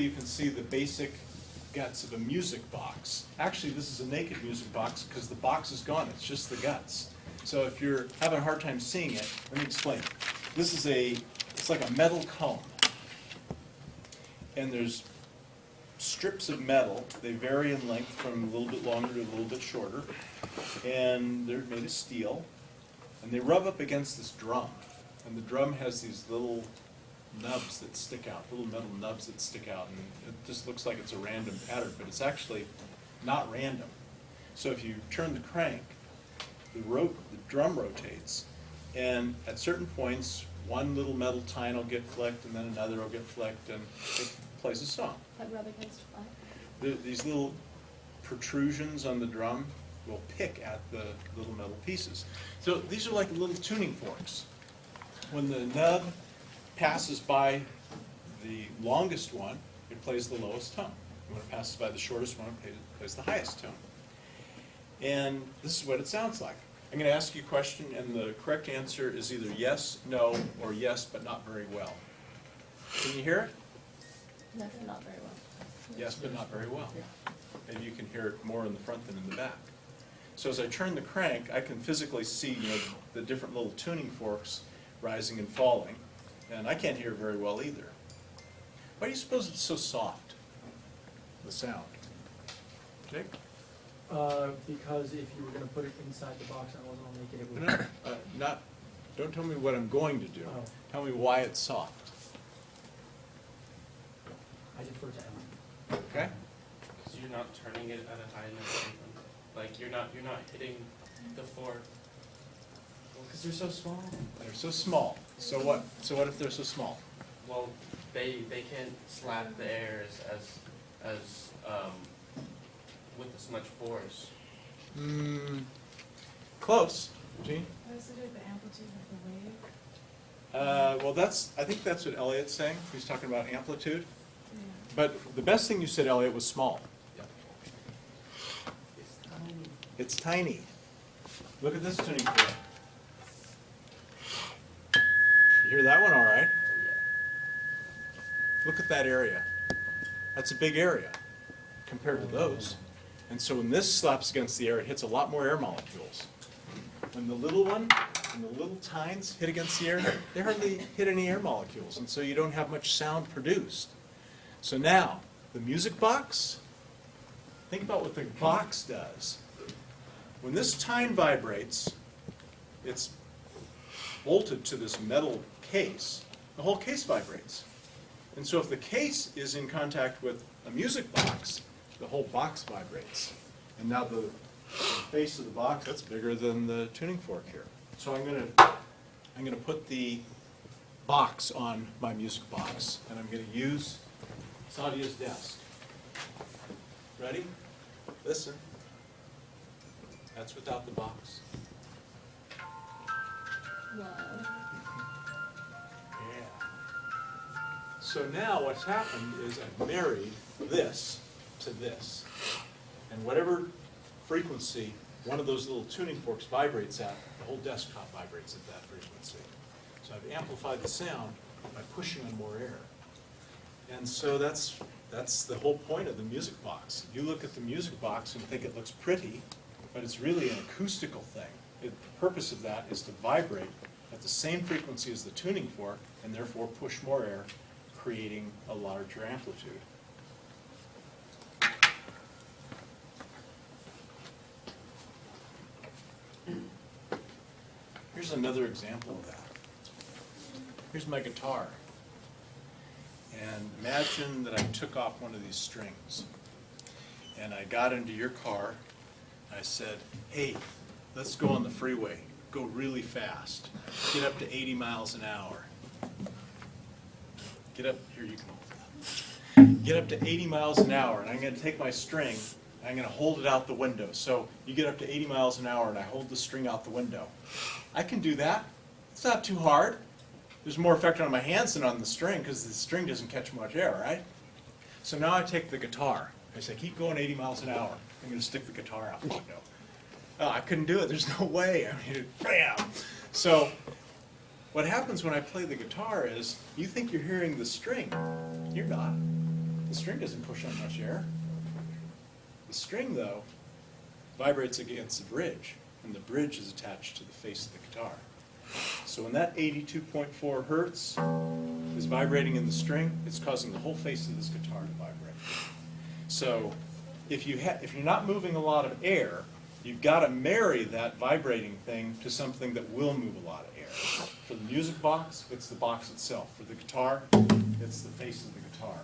you can see the basic guts of a music box. Actually, this is a naked music box because the box is gone. It's just the guts. So if you're having a hard time seeing it, let me explain. This is it's like a metal cone. And there's strips of metal. They vary in length from a little bit longer to a little bit shorter. And they're made of steel. And they rub up against this drum. And the drum has these little nubs that stick out, little metal nubs that stick out. And it just looks like it's a random pattern, but it's actually not random. So if you turn the crank, the drum rotates. And at certain points, one little metal tine will get flicked, and then another will get flicked, and it plays a song. That rub against what? These little protrusions on the drum will pick at the little metal pieces. So these are like little tuning forks. When the nub passes by the longest one, it plays the lowest tone. And when it passes by the shortest one, it plays the highest tone. And this is what it sounds like. I'm going to ask you a question, and the correct answer is either yes, no, or yes, but not very well. Can you hear it? No, not very well. Yes, but not very well. Maybe you can hear it more in the front than in the back. So as I turn the crank, I can physically see, the different little tuning forks rising and falling, and I can't hear it very well either. Why do you suppose it's so soft, the sound? Jake? Because if you were going to put it inside the box and I wasn't going to make it, it would. Don't tell me what I'm going to do. Oh. Tell me why it's soft. I defer to Emma. Okay? Because you're not turning it at a high enough rhythm. Like you're not hitting the four. Because they're so small. They're so small. So what? So what if they're so small? Well, they can't slap the air as with as much force. Close. Gene? What is it, the amplitude of the wave? Well, I think that's what Elliot's saying. He's talking about amplitude. Yeah. But the best thing you said, Elliot, was small. Yep. It's tiny. It's tiny. Look at this tuning fork. You hear that one all right? Oh yeah. Look at that area. That's a big area compared to those. And so when this slaps against the air, it hits a lot more air molecules. When the little one and the little tines hit against the air, they hardly hit any air molecules, and so you don't have much sound produced. So now, the music box, think about what the box does. When this tine vibrates, it's bolted to this metal case. The whole case vibrates. And so if the case is in contact with a music box, the whole box vibrates. And now the face of the box, that's bigger than the tuning fork here. So I'm going to put the box on my music box, and I'm going to use Sadia's desk. Ready? Listen. That's without the box. Whoa. Yeah. So now what's happened is I've married this to this. And whatever frequency one of those little tuning forks vibrates at, the whole desktop vibrates at that frequency. So I've amplified the sound by pushing on more air. And so that's the whole point of the music box. You look at the music box and think it looks pretty, but it's really an acoustical thing. The purpose of that is to vibrate at the same frequency as the tuning fork, and therefore push more air, creating a larger amplitude. Here's another example of that. Here's my guitar. And imagine that I took off one of these strings. And I got into your car. And I said, hey, let's go on the freeway. Go really fast. Get up to 80 miles an hour. Get up, here you can. Get up to 80 miles an hour, and I'm going to take my string, and I'm going to hold it out the window. So you get up to 80 miles an hour, and I hold the string out the window. I can do that. It's not too hard. There's more effect on my hands than on the string, because the string doesn't catch much air, right? So now I take the guitar. I say, keep going 80 miles an hour. I'm going to stick the guitar out the window. Oh, I couldn't do it. There's no way. I mean, bam! So what happens when I play the guitar is you think you're hearing the string. You're not. The string doesn't push on much air. The string, though, vibrates against the bridge, and the bridge is attached to the face of the guitar. So when that 82.4 hertz is vibrating in the string, it's causing the whole face of this guitar to vibrate. So if you're not moving a lot of air, you've got to marry that vibrating thing to something that will move a lot of air. For the music box, it's the box itself. For the guitar, it's the face of the guitar.